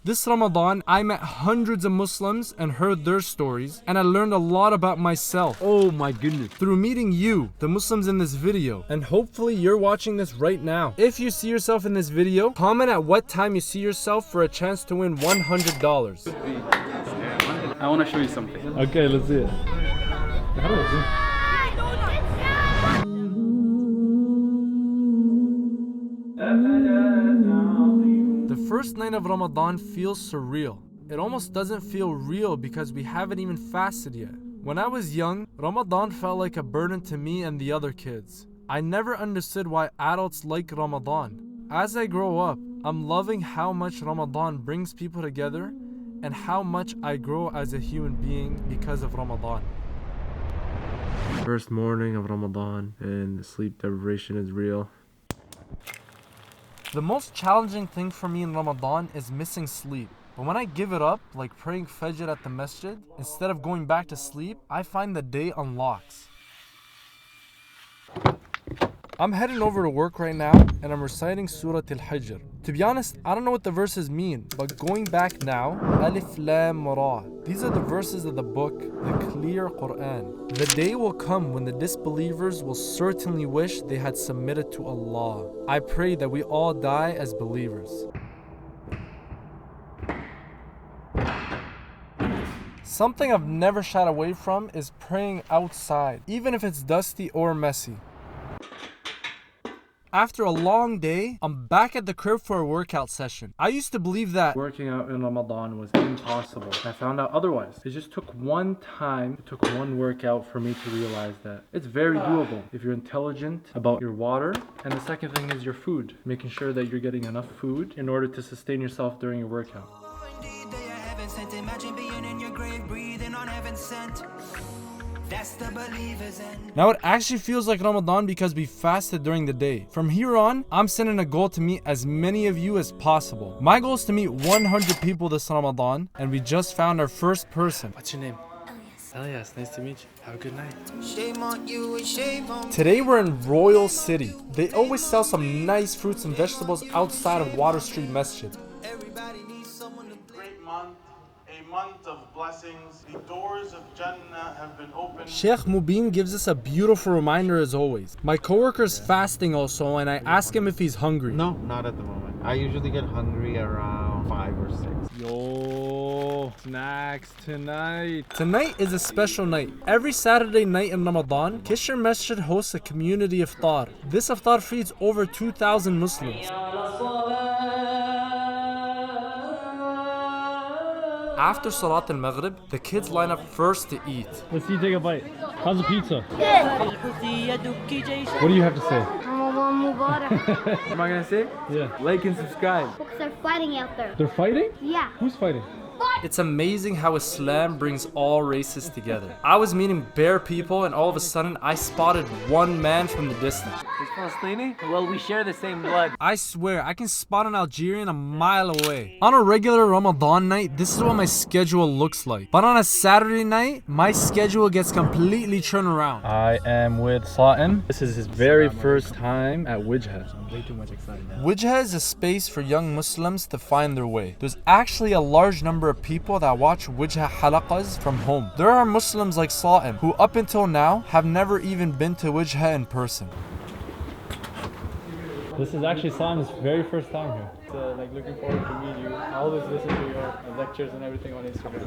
This Ramadan, I met hundreds of Muslims and heard their stories, and I learned a lot about myself. Oh my goodness. Through meeting you, the Muslims in this video. And hopefully you're watching this right now. If you see yourself in this video, comment at what time you see yourself for a chance to win $100. I want to show you something. Okay, let's see it. The first night of Ramadan feels surreal. It almost doesn't feel real because we haven't even fasted yet. When I was young, Ramadan felt like a burden to me and the other kids. I never understood why adults like Ramadan. As I grow up, I'm loving how much Ramadan brings people together and how much I grow as a human being because of Ramadan. First morning of Ramadan and sleep deprivation is real. The most challenging thing for me in Ramadan is missing sleep. But when I give it up, like praying Fajr at the masjid, instead of going back to sleep, I find the day unlocks. I'm heading over to work right now and I'm reciting Surah Al-Hijr. To be honest, I don't know what the verses mean, but going back now, Alif Lam Ra. These are the verses of the book, the clear Quran. The day will come when the disbelievers will certainly wish they had submitted to Allah. I pray that we all die as believers. Something I've never shied away from is praying outside, even if it's dusty or messy. After a long day, I'm back at the crib for a workout session. I used to believe that working out in Ramadan was impossible. I found out otherwise. It just took one time, it took one workout for me to realize that it's very doable if you're intelligent about your water. And the second thing is your food, making sure that you're getting enough food in order to sustain yourself during your workout. Imagine being in your grave, breathing on heaven's scent. That's the believer's end. Now it actually feels like Ramadan because we fasted during the day. From here on, I'm setting a goal to meet as many of you as possible. My goal is to meet 100 people this Ramadan, and we just found our first person. What's your name? Elias, nice to meet you. Have a good night. Shame on you and shame on Today we're in Royal City. They always sell some nice fruits and vegetables outside of Water Street Masjid. everybody needs someone to Great month, a month of blessings. The doors of Jannah have been opened. Sheikh Mubin gives us a beautiful reminder as always. My coworker's fasting also, and I ask him if he's hungry. No, not at the moment. I usually get hungry around 5 or 6. Yo, snacks tonight. Tonight is a special night. Every Saturday night in Ramadan, Kishr Masjid hosts a community iftar. This iftar feeds over 2,000 Muslims. After Salat al-Maghrib, the kids line up first to eat. Let's see you take a bite. How's the pizza? Good. What do you have to say? Ramadan Mubarak. What am I going to say? Yeah. Like and subscribe. Books are fighting out there. They're fighting? Yeah. Who's fighting? It's amazing how Islam brings all races together. I was meeting bare people and all of a sudden I spotted one man from the distance. Is Palestine? Well, we share the same blood. I swear, I can spot an Algerian a mile away. On a regular Ramadan night, this is what my schedule looks like. But on a Saturday night, my schedule gets completely turned around. I am with Sa'im. This is his very first time at Wijhah. Way too much excitement. Wijhah is a space for young Muslims to find their way. There's actually a large number of people that watch Wijhah halaqas from home. There are Muslims like Sa'im who up until now have never even been to Wijhah in person. This is actually Sam's very first time here. Like looking forward to meet you. I always listen to your lectures and everything on Instagram.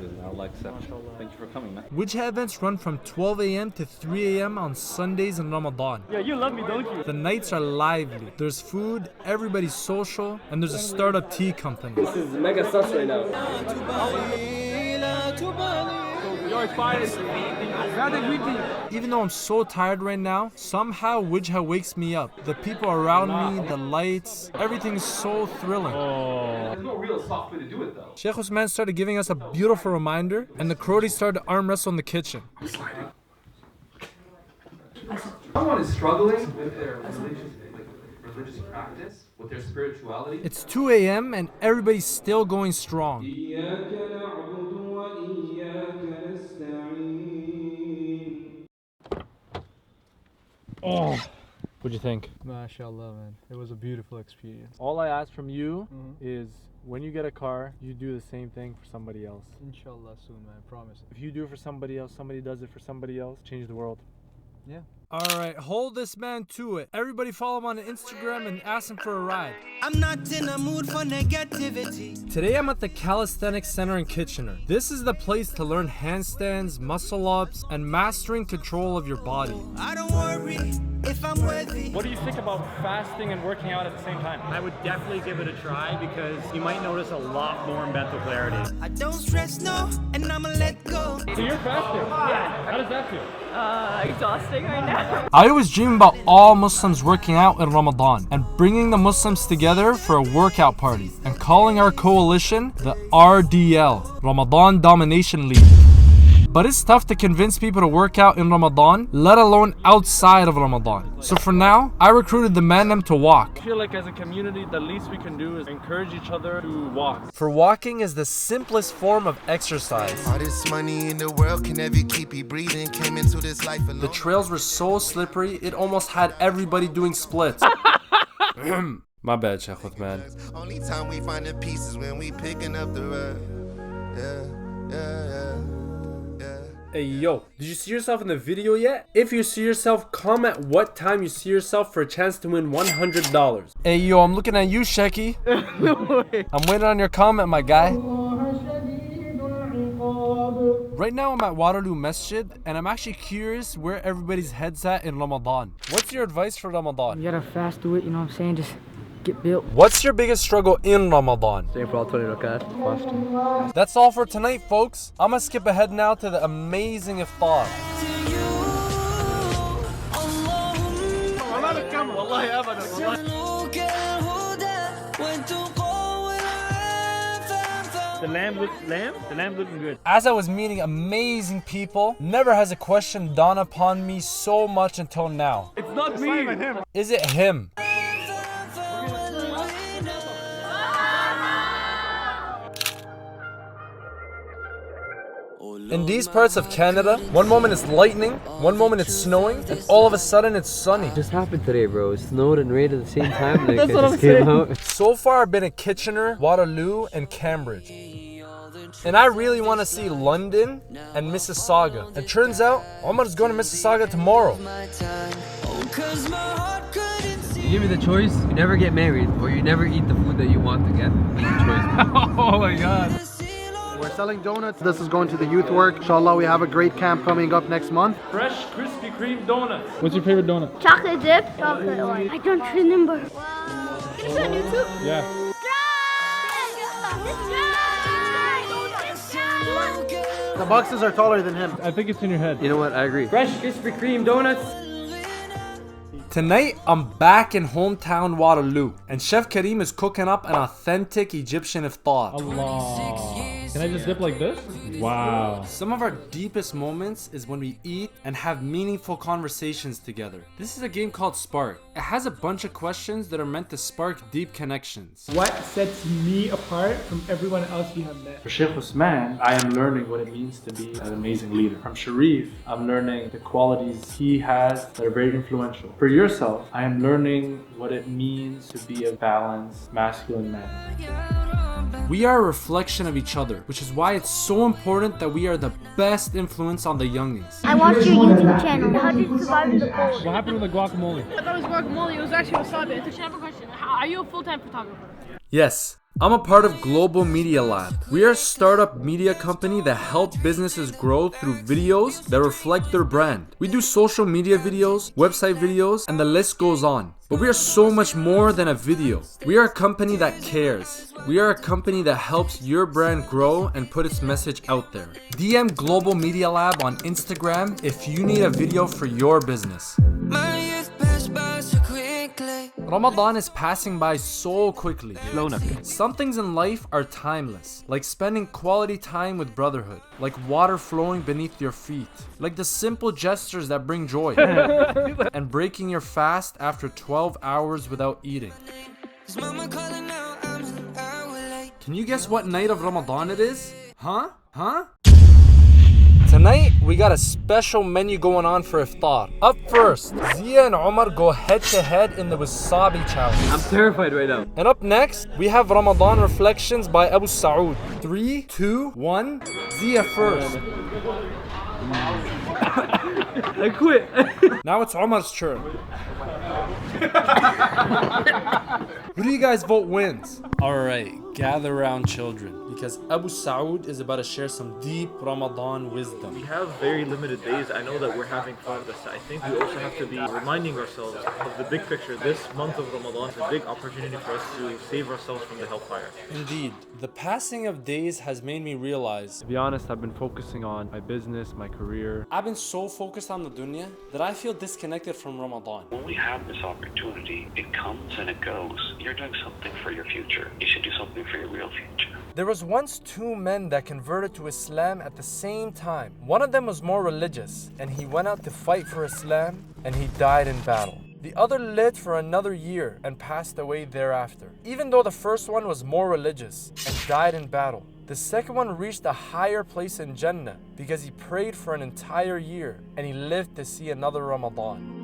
Thank you for coming, man. Wijhah events run from 12 a.m. to 3 a.m. on Sundays in Ramadan. Yeah, you love me, don't you? The nights are lively. There's food, everybody's social, and there's a startup tea company. This is mega sus right now. You're excited. Even though I'm so tired right now, somehow Wijhah wakes me up. The people around me, the lights, everything is so thrilling. There's no real soft way to do it though. Sheikh Usman started giving us a beautiful reminder, and the Krotis started to arm wrestle in the kitchen. Someone is struggling with their religious practice, with their spirituality. It's 2 a.m. and everybody's still going strong. Oh. What'd you think? MashaAllah, man. It was a beautiful experience. All I ask from you is when you get a car, you do the same thing for somebody else. Inshallah soon, man. I promise. If you do it for somebody else, somebody does it for somebody else, change the world. Yeah. Alright, hold this man to it. Everybody follow him on Instagram and ask him for a ride. I'm not in a mood for negativity. Today I'm at the Calisthenics Centre in Kitchener. This is the place to learn handstands, muscle ups, and mastering control of your body. I don't worry if I'm worthy. What do you think about fasting and working out at the same time? I would definitely give it a try because you might notice a lot more mental clarity. I don't stress, no, and I'ma let go. So you're fasting? Yeah. How does that feel? Exhausting right now. I always dream about all Muslims working out in Ramadan and bringing the Muslims together for a workout party and calling our coalition the RDL, Ramadan Domination League. But it's tough to convince people to work out in Ramadan, let alone outside of Ramadan. So for now, I recruited the Mandem to walk. I feel like as a community, the least we can do is encourage each other to walk. For walking is the simplest form of exercise. All this money in the world can never keep you breathing. Came into this life alone. The trails were so slippery, it almost had everybody doing splits. My bad, Sheikh man. Only time we find the pieces when we picking up the road. Yeah. Hey yo, did you see yourself in the video yet? If you see yourself, comment what time you see yourself for a chance to win $100. Hey yo, I'm looking at you, Shecky. I'm waiting on your comment, my guy. Right now I'm at Waterloo Masjid and I'm actually curious where everybody's head's at in Ramadan. What's your advice for Ramadan? You gotta fast do it, you know what I'm saying? Just get built. What's your biggest struggle in Ramadan? Staying for all 20 rakat, fasting. That's all for tonight, folks. I'm gonna skip ahead now to the Amazing Iftaar. The lamb looking good. As I was meeting amazing people, never has a question dawned upon me so much until now. It's not me. Is it him? In these parts of Canada, one moment it's lightning, one moment it's snowing, and all of a sudden it's sunny. Just happened today, bro. It snowed and rained at the same time. Like, That's what I'm saying. So far I've been in Kitchener, Waterloo, and Cambridge. And I really want to see London and Mississauga. And turns out, Omar's going to Mississauga tomorrow. You give me the choice, you never get married, or you never eat the food that you want to get. Choice. Oh my god. We're selling donuts. This is going to the youth work. Inshallah, we have a great camp coming up next month. Fresh Krispy Kreme donuts. What's your favorite donut? Chocolate dip, chocolate one. I don't remember. Wow. Can you put on YouTube? Yeah. The boxes are taller than him. I think it's in your head. You know what? I agree. Fresh Krispy Kreme donuts. Tonight, I'm back in hometown Waterloo, and Chef Kareem is cooking up an authentic Egyptian iftar. Allah. Can I just dip like this? Wow. Some of our deepest moments is when we eat and have meaningful conversations together. This is a game called Spark. It has a bunch of questions that are meant to spark deep connections. What sets me apart from everyone else you have met? For Sheikh Hossam, I am learning what it means to be an amazing leader. From Sharif, I'm learning the qualities he has that are very influential. For yourself, I am learning what it means to be a balanced, masculine man. We are a reflection of each other, which is why it's so important that we are the best influence on the youngins. I watched your YouTube channel. How did you survive the cold? What happened with the guacamole? I thought it was guacamole. It was actually wasabi. I have a question. Are you a full-time photographer? Yes, I'm a part of Global Media Lab. We are a startup media company that helps businesses grow through videos that reflect their brand. We do social media videos, website videos, and the list goes on. But we are so much more than a video. We are a company that cares. We are a company that helps your brand grow and put its message out there. DM Global Media Lab on Instagram if you need a video for your business. Ramadan is passing by so quickly. Some things in life are timeless, like spending quality time with brotherhood, like water flowing beneath your feet, like the simple gestures that bring joy, and breaking your fast after 12 hours without eating. Can you guess what night of Ramadan it is? Huh? Tonight, we got a special menu going on for iftar. Up first, Zia and Omar go head to head in the Wasabi challenge. I'm terrified right now. And up next, we have Ramadan Reflections by Abo El Saod. 3, 2, 1, Zia first. I quit. Now it's Omar's turn. Who do you guys vote wins? Alright, gather around children, because Abo Saod is about to share some deep Ramadan wisdom. We have very limited days. I know that we're having fun, but I think we also have to be reminding ourselves of the big picture. This month of Ramadan is a big opportunity for us to save ourselves from the hellfire. Indeed, the passing of days has made me realize, To be honest, I've been focusing on my business, my career. I've been so focused on the dunya that I feel disconnected from Ramadan. When we have this opportunity, it comes and it goes. You're doing something for your future. You should do something for your real future. There was once 2 men that converted to Islam at the same time. One of them was more religious, and he went out to fight for Islam, and he died in battle. The other lived for another year and passed away thereafter. Even though the first one was more religious and died in battle, the second one reached a higher place in Jannah because he prayed for an entire year and he lived to see another Ramadan.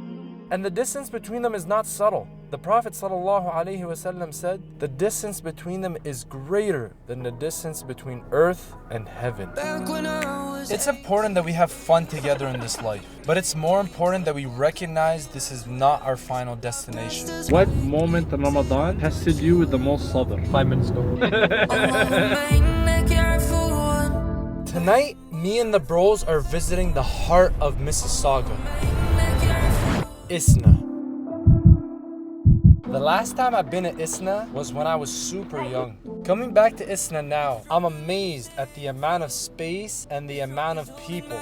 And the distance between them is not subtle. The Prophet ﷺ said, the distance between them is greater than the distance between earth and heaven. It's important that we have fun together in this life, but it's more important that we recognize this is not our final destination. What moment in Ramadan has to do with the most sabr? 5 minutes ago. Tonight, me and the bros are visiting the heart of Mississauga, ISNA. The last time I've been at ISNA was when I was super young. Coming back to ISNA now, I'm amazed at the amount of space and the amount of people.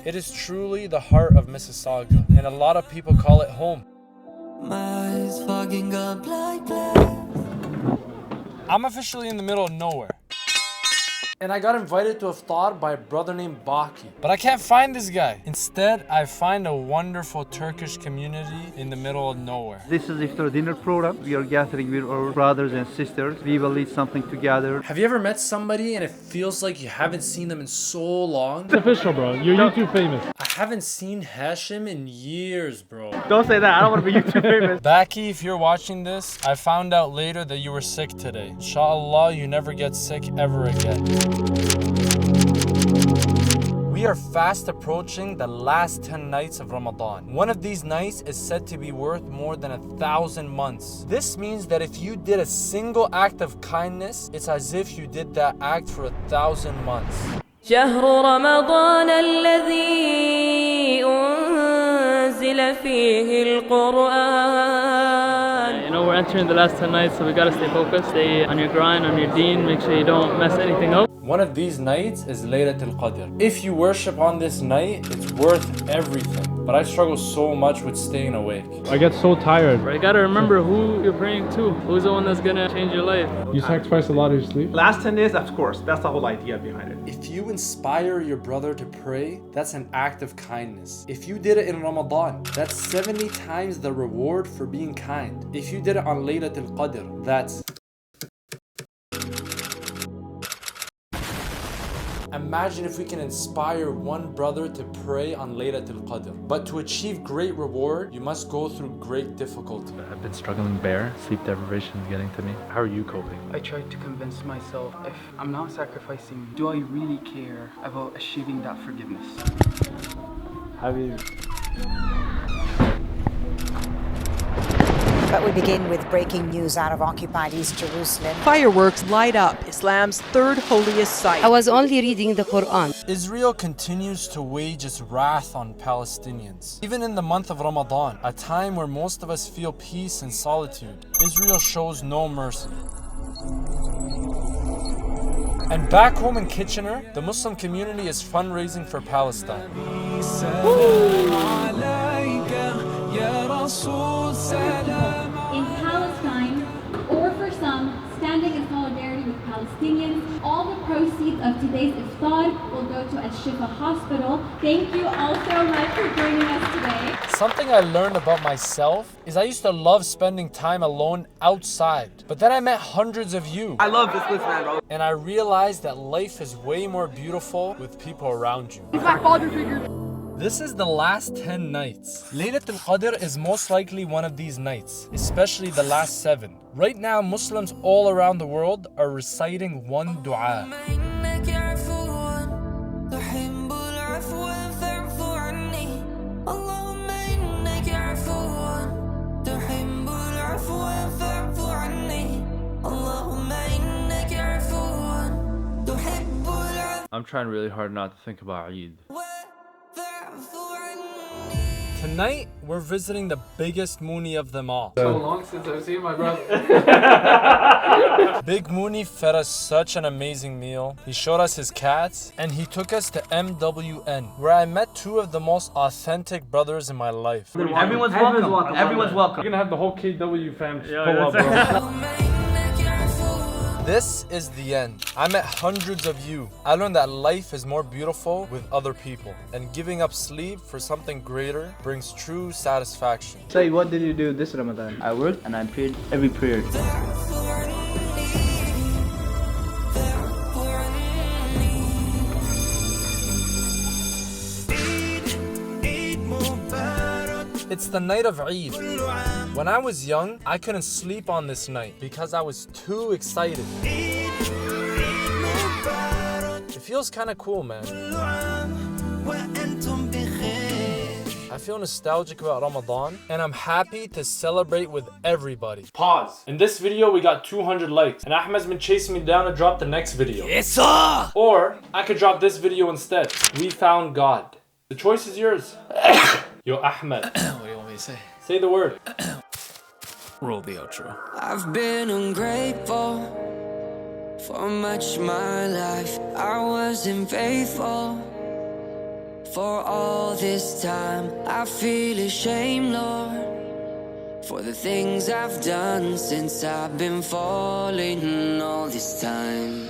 It is truly the heart of Mississauga, and a lot of people call it home. I'm officially in the middle of nowhere. And I got invited to iftar by a brother named Baki. But I can't find this guy. Instead, I find a wonderful Turkish community in the middle of nowhere. This is Iftar dinner program. We are gathering with our brothers and sisters. We will eat something together. Have you ever met somebody and it feels like you haven't seen them in so long? It's official, bro. You're YouTube famous. I haven't seen Hashem in years, bro. Don't say that. I don't want to be YouTube famous. Baki, if you're watching this, I found out later that you were sick today. Inshallah, you never get sick ever again. We are fast approaching the last 10 nights of Ramadan. One of these nights is said to be worth more than 1,000 months. This means that if you did a single act of kindness, it's as if you did that act for 1,000 months. شهر رمضان الذي أنزل فيه القرآن. You know, we're entering the last 10 nights, so we gotta stay focused, stay on your grind, on your deen, make sure you don't mess anything up. One of these nights is Laylatul Qadr. If you worship on this night, it's worth everything. But I struggle so much with staying awake. I get so tired. But you gotta remember who you're praying to. Who's the one that's gonna change your life? You sacrifice a lot of your sleep? Last 10 days, of course. That's the whole idea behind it. If you inspire your brother to pray, that's an act of kindness. If you did it in Ramadan, that's 70 times the reward for being kind. If you did it on Laylatul Qadr, that's... Imagine if we can inspire one brother to pray on Laylatul Qadr. But to achieve great reward, you must go through great difficulty. I've been struggling bare. Sleep deprivation is getting to me. How are you coping? I tried to convince myself, if I'm not sacrificing, do I really care about achieving that forgiveness? But we begin with breaking news out of occupied East Jerusalem. Fireworks light up Islam's third holiest site. I was only reading the Quran. Israel continues to wage its wrath on Palestinians. Even in the month of Ramadan, a time where most of us feel peace and solitude, Israel shows no mercy. And back home in Kitchener, the Muslim community is fundraising for Palestine. In Palestine, or for some, standing in solidarity with Palestinians, All the proceeds of today's iftar will go to Al-Shifa Hospital. Thank you all so much for joining us today. Something I learned about myself is I used to love spending time alone outside. But then I met hundreds of you. I love this list, man, bro. And I realized that life is way more beautiful with people around you. He's my father figure. This is the last 10 nights. Laylatul Qadr is most likely one of these nights, especially the last 7. Right now, Muslims all around the world are reciting one dua. I'm trying really hard not to think about Eid. Tonight, we're visiting the biggest Muni of them all. So long since I've seen my brother. Big Muni fed us such an amazing meal. He showed us his cats, and he took us to MWN, where I met 2 of the most authentic brothers in my life. Everyone's welcome. Everyone's welcome. You're gonna have the whole KW fam just Yeah, pull up, bro. This is the end. I met hundreds of you. I learned that life is more beautiful with other people, and giving up sleep for something greater brings true satisfaction. Say, what did you do this Ramadan? I worked and I prayed every prayer. It's the night of Eid. When I was young, I couldn't sleep on this night because I was too excited. It feels kind of cool, man. I feel nostalgic about Ramadan, and I'm happy to celebrate with everybody. Pause. In this video, we got 200 likes, and Ahmed's been chasing me down to drop the next video. Yes, sir! Or I could drop this video instead. We found God. The choice is yours. Yo, Ahmed. What do you want me to say? Say the word. Roll the outro. I've been ungrateful for much of my life. I wasn't faithful for all this time. I feel ashamed, Lord, for the things I've done since I've been falling all this time.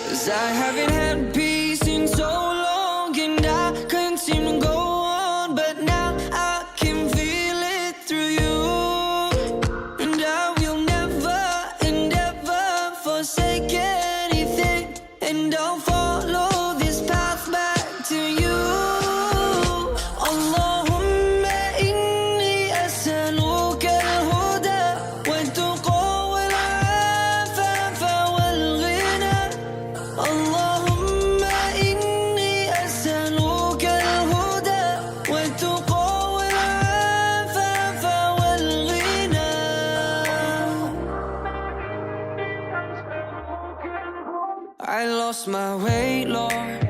'Cause I haven't had peace in so long, and I couldn't seem to go on, but now I can feel it through you. And I will never and ever forsake anything, and I'll follow this path back to you. Allahumma inni as'aluka al-huda wal-tuqa wal-afafa wal-ghina. Allahumma inni as'aluka al-huda wal-tuqa wal-afafa wal-ghina. I lost my way, Lord,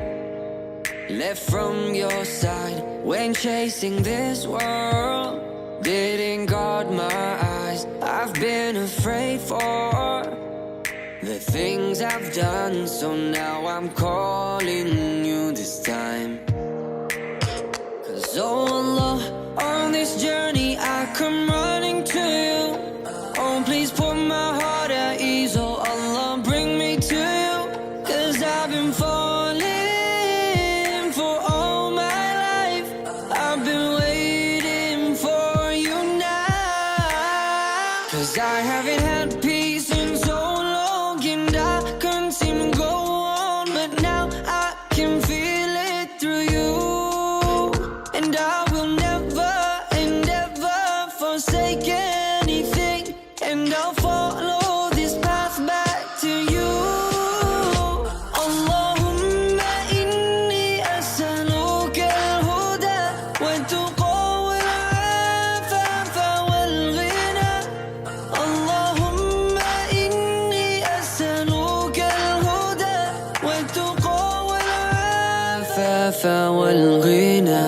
left from your side when chasing this world. Didn't guard my eyes. I've been afraid for the things I've done, so now I'm calling you this time. 'Cause oh Allah, on this journey I come running to you. Oh, please put my heart at ease. Oh Allah, bring me to you. 'Cause I've been falling for all my life. I've been waiting for you now. 'Cause I haven't had peace in so long, and I couldn't seem to go on, but now I can feel it through you. And I will never and ever forsake anything, and I'll follow this path back to you. Allahumma inni as'aluka al-huda wal-tuqa wal-afafa wal-ghina. Allahumma inni as'aluka al-huda wal-tuqa wal-afafa wal-ghina.